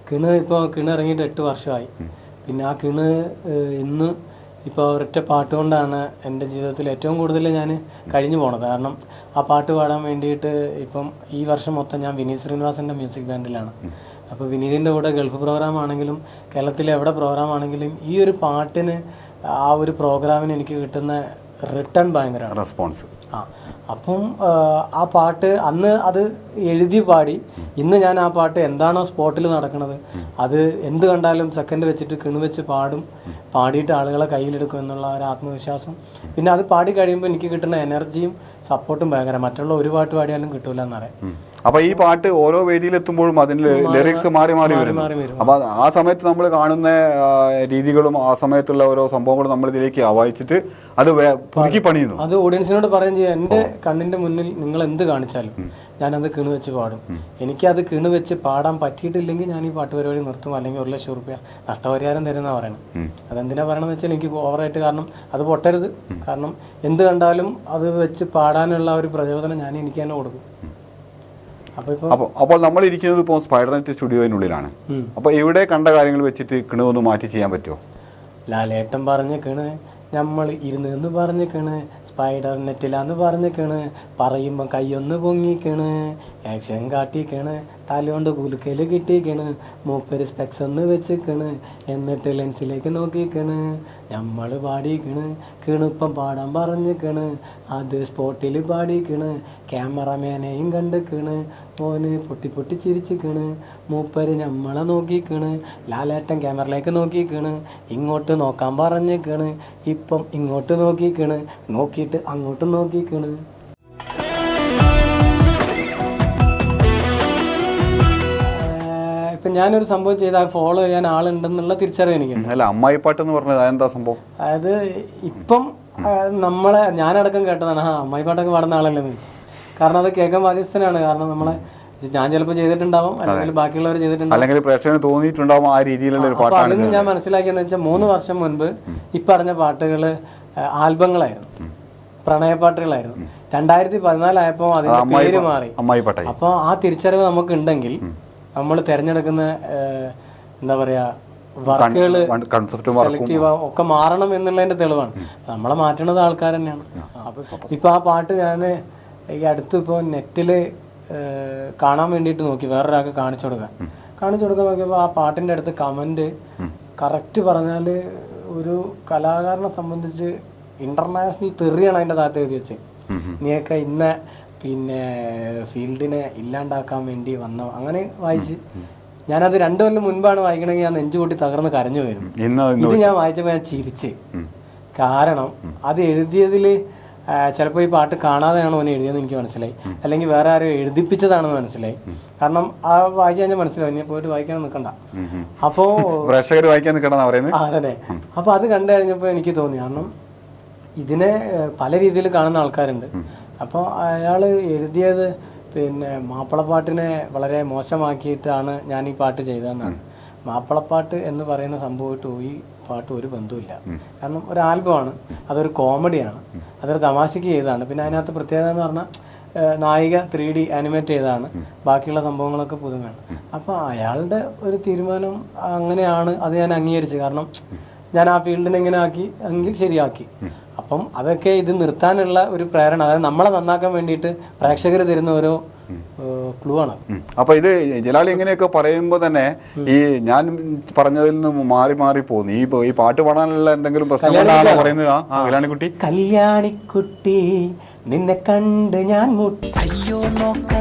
കിണ് ഇപ്പോൾ കിണ് ഇറങ്ങിയിട്ട് 8 വർഷമായി. പിന്നെ ആ കിണ് ഇന്ന് ഇപ്പോൾ ഒരൊറ്റ പാട്ട് കൊണ്ടാണ് എൻ്റെ ജീവിതത്തിൽ ഏറ്റവും കൂടുതൽ ഞാൻ കഴിഞ്ഞു പോണത്. കാരണം ആ പാട്ട് പാടാൻ വേണ്ടിയിട്ട് ഇപ്പം ഈ വർഷം മൊത്തം ഞാൻ വിനീത് ശ്രീനിവാസൻ്റെ മ്യൂസിക് ബാൻഡിലാണ്. അപ്പോൾ വിനീതിൻ്റെ കൂടെ ഗൾഫ് പ്രോഗ്രാം ആണെങ്കിലും കേരളത്തിലെ എവിടെ പ്രോഗ്രാം ആണെങ്കിലും ഈ ഒരു പാട്ടിന് ആ ഒരു പ്രോഗ്രാമിന് എനിക്ക് കിട്ടുന്ന റിട്ടേൺ ഭയങ്കരമാണ്, റെസ്പോൺസ്. അപ്പം ആ പാട്ട് അന്ന് അത് എഴുതി പാടി, ഇന്ന് ഞാൻ ആ പാട്ട് എന്താണോ സ്പോട്ടിൽ നടക്കുന്നത് അത് എന്ത് കണ്ടാലും സെക്കൻഡ് വെച്ചിട്ട് കിണുവെച്ച് പാടും, പാടിയിട്ട് ആളുകളെ കയ്യിലെടുക്കും എന്നുള്ള ഒരു ആത്മവിശ്വാസം. പിന്നെ അത് പാടി കഴിയുമ്പോൾ എനിക്ക് കിട്ടുന്ന എനർജിയും സപ്പോർട്ടും ഭയങ്കര മറ്റുള്ള ഒരു പാട്ട് പാടിയാലും കിട്ടൂല എന്നറിയാം. അപ്പൊ ഈ പാട്ട് ഓരോ വേദിയിലെത്തുമ്പോഴും അതിന്റെ ലിറിക്സ് മാറി മാറി വരും. അപ്പൊ ആ സമയത്ത് നമ്മൾ കാണുന്ന രീതികളും ആ സമയത്തുള്ള ഓരോ സംഭവങ്ങളും നമ്മൾ ഇതിലേക്ക് വായിച്ചിട്ട് അത് പുതുക്കി പണിയുന്നു. അത് ഓഡിയൻസിനോട് പറയുകയും ചെയ്യാം, എൻ്റെ കണ്ണിന്റെ മുന്നിൽ നിങ്ങൾ എന്ത് കാണിച്ചാലും ഞാനത് കിണു വെച്ച് പാടും. എനിക്കത് കിണു വെച്ച് പാടാൻ പറ്റിയിട്ടില്ലെങ്കിൽ ഞാൻ ഈ പാട്ട് പരിപാടി നിർത്തും, അല്ലെങ്കിൽ 1 ലക്ഷം രൂപ നഷ്ടപരിഹാരം തരുന്ന പറയണം. അതെന്തിനാ പറയണമെന്ന് വെച്ചാൽ എനിക്ക് ഓവറായിട്ട്, കാരണം അത് പൊട്ടരുത്. കാരണം എന്ത് കണ്ടാലും അത് വെച്ച് പാടാനുള്ള ഒരു പ്രചോദനം ഞാൻ എനിക്ക് തന്നെ കൊടുക്കും. അപ്പോൾ നമ്മൾ ഇരിക്കുന്നത് ഇപ്പോൾ സ്പൈഡർനെറ്റ് സ്റ്റുഡിയോയിനുള്ളിലാണ്. അപ്പോൾ ഇവിടെ കണ്ട കാര്യങ്ങൾ വെച്ചിട്ട് കിണു ഒന്ന് മാറ്റി ചെയ്യാൻ പറ്റുമോ? ലാലേട്ടൻ പറഞ്ഞേക്കണ്, നമ്മൾ ഇരുന്ന് പറഞ്ഞേക്കണ്, സ്പൈഡർ നെറ്റിലാന്ന് പറഞ്ഞേക്കണ്, പറയുമ്പോൾ കൈയൊന്ന് പൊങ്ങിക്കണ്, ആക്ഷൻ കാട്ടിക്കണ്, തലകൊണ്ട് കുലുക്കല് കിട്ടിക്കണ്, മൂപ്പര് സ്പെക്സ് ഒന്ന് വെച്ചിക്കണ്, എന്നിട്ട് ലെൻസിലേക്ക് നോക്കിക്കണ്, നമ്മൾ പാടിക്കണ്, കിണുപ്പം പാടാൻ പറഞ്ഞേക്കണ്, അത് സ്പോട്ടിൽ പാടിക്കണ്, ക്യാമറമാനെയും കണ്ടിക്കണ്, ഓന് പൊട്ടി പൊട്ടി ചിരിച്ചിക്കണ്, മൂപ്പര് നമ്മളെ നോക്കിക്കണ്, ലാലേട്ടൻ ക്യാമറയിലേക്ക് നോക്കിക്കണ്, ഇങ്ങോട്ട് നോക്കാൻ പറഞ്ഞേക്കണ്, ഇപ്പം ഇങ്ങോട്ട് നോക്കിക്കണ്, നോക്കിയിട്ട് അങ്ങോട്ട് നോക്കിക്കണ്. ഇപ്പം ഞാനൊരു സംഭവം ചെയ്താൽ ഫോളോ ചെയ്യാൻ ആളുണ്ടെന്നുള്ള തിരിച്ചറിവ് എനിക്ക്. അല്ല, അമ്മായി പാട്ട് എന്ന് പറഞ്ഞത് അതെന്താ സംഭവം? അതായത് ഇപ്പം നമ്മളെ ഞാനടക്കം കേട്ടതാണ്, അമ്മായി പാട്ടൊക്കെ പാടുന്ന ആളല്ലേ എന്ന് വെച്ചു. കാരണം അത് കേൾക്കാൻ ബാധ്യസ്ഥനാണ്. കാരണം നമ്മളെ ഞാൻ ചിലപ്പോൾ ചെയ്തിട്ടുണ്ടാവും, അല്ലെങ്കിൽ ബാക്കിയുള്ളവർ ചെയ്തിട്ടുണ്ടാവും, അല്ലെങ്കിൽ പ്രേക്ഷകന് തോന്നിയിട്ടുണ്ടാവും ആ രീതിയിലുള്ള ഒരു പാട്ടാണ്. അതിന് ഞാൻ മനസ്സിലാക്കിയെന്ന് വെച്ചാൽ 3 വർഷം മുൻപ് ഈ പറഞ്ഞ പാട്ടുകൾ ആൽബങ്ങളായിരുന്നു, പ്രണയപ്പാട്ടുകളായിരുന്നു. 2014 ആയപ്പോൾ അതിന്റെ പേര് മാറി അമ്മായിപ്പാട്ടായി. അപ്പോൾ ആ തിരിച്ചറിവ് നമുക്ക് ഉണ്ടെങ്കിൽ നമ്മൾ തിരഞ്ഞെടുക്കുന്ന എന്താ പറയാ വർക്കുകൾ സെലക്റ്റീവ് ഒക്കെ മാറണം എന്നുള്ളതിന്റെ തെളിവാണ്. നമ്മളെ മാറ്റണത് ആൾക്കാർ തന്നെയാണ്. ഇപ്പൊ ആ പാട്ട് ഞാൻ ഈ അടുത്ത് ഇപ്പോൾ നെറ്റില് കാണാൻ വേണ്ടിയിട്ട് നോക്കി, വേറൊരാൾക്ക് കാണിച്ചു കൊടുക്കാൻ നോക്കിയപ്പോൾ ആ പാട്ടിന്റെ അടുത്ത് കമന്റ് കറക്റ്റ് പറഞ്ഞാൽ ഒരു കലാകാരനെ സംബന്ധിച്ച് ഇന്റർനാഷണൽ തെറിയാണ് അതിന്റെ താഴത്ത് എഴുതി വെച്ച്. നീയൊക്കെ ഇന്ന പിന്നെ ഫീൽഡിനെ ഇല്ലാണ്ടാക്കാൻ വേണ്ടി വന്ന അങ്ങനെ വായിച്ച്. ഞാനത് 2 കൊല്ലം മുൻപാണ് വായിക്കണമെങ്കിൽ ഞാൻ നെഞ്ചുകൂട്ടി തകർന്ന് കരഞ്ഞു വരും. ഇത് ഞാൻ വായിച്ചപ്പോൾ ഞാൻ ചിരിച്ച്. കാരണം അത് എഴുതിയതിൽ ചിലപ്പോൾ ഈ പാട്ട് കാണാതെയാണോ അവനെ എഴുതിയതെന്ന് എനിക്ക് മനസ്സിലായി, അല്ലെങ്കിൽ വേറെ ആരും എഴുതിപ്പിച്ചതാണെന്ന് മനസ്സിലായി. കാരണം ആ വായിച്ചു കഴിഞ്ഞാൽ മനസ്സിലാവും, ഇനി പോയിട്ട് വായിക്കാൻ നിൽക്കണ്ട. അപ്പോൾ പ്രേക്ഷകർ വായിക്കാൻ നിൽക്കണമെന്നാണ് പറയുന്നത്. അതന്നെ. അപ്പോൾ അത് കണ്ടു കഴിഞ്ഞപ്പോൾ എനിക്ക് തോന്നി, കാരണം ഇതിനെ പല രീതിയിൽ കാണുന്ന ആൾക്കാരുണ്ട്. അപ്പോൾ അയാൾ എഴുതിയത് പിന്നെ മാപ്പിളപ്പാട്ടിനെ വളരെ മോശമാക്കിയിട്ടാണ് ഞാൻ ഈ പാട്ട് ചെയ്തതെന്നാണ്. മാപ്പിളപ്പാട്ട് എന്ന് പറയുന്ന സംഭവമായിട്ട് ഈ പാട്ട് ഒരു ബന്ധവുമില്ല. കാരണം ഒരു ആൽബമാണ്, അതൊരു കോമഡിയാണ്, അതൊരു തമാശയ്ക്ക് ചെയ്തതാണ്. പിന്നെ അതിനകത്ത് പ്രത്യേകത എന്ന് പറഞ്ഞാൽ നായിക 3D ആനിമേറ്റ് ചെയ്തതാണ്, ബാക്കിയുള്ള സംഭവങ്ങളൊക്കെ പുതുമയാണ്. അപ്പോൾ അയാളുടെ ഒരു തീരുമാനം അങ്ങനെയാണ്, അത് ഞാൻ അംഗീകരിച്ചു. കാരണം ഞാൻ ആ ഫീൽഡിനെ എങ്ങനെ ആക്കി എങ്കിൽ ശരിയാക്കി. അപ്പം അതൊക്കെ ഇത് നിർത്താനുള്ള ഒരു പ്രേരണ, അതായത് നമ്മളെ നന്നാക്കാൻ വേണ്ടിയിട്ട് പ്രേക്ഷകർ തരുന്ന ഓരോ ക്ലൂ ആണ്. അപ്പൊ ഇത് ജലാലി ഇങ്ങനെയൊക്കെ പറയുമ്പോൾ തന്നെ ഈ ഞാൻ പറഞ്ഞതിൽ നിന്ന് മാറി മാറി പോകുന്നു. ഈ പാട്ട് പാടാനുള്ള എന്തെങ്കിലും പ്രശ്നങ്ങളാണോ പറയുന്നത്? കല്യാണിക്കുട്ടി കല്യാണിക്കുട്ടി നിന്നെ കണ്ട് ഞാൻ മുട്ടി, അയ്യോ നോക്ക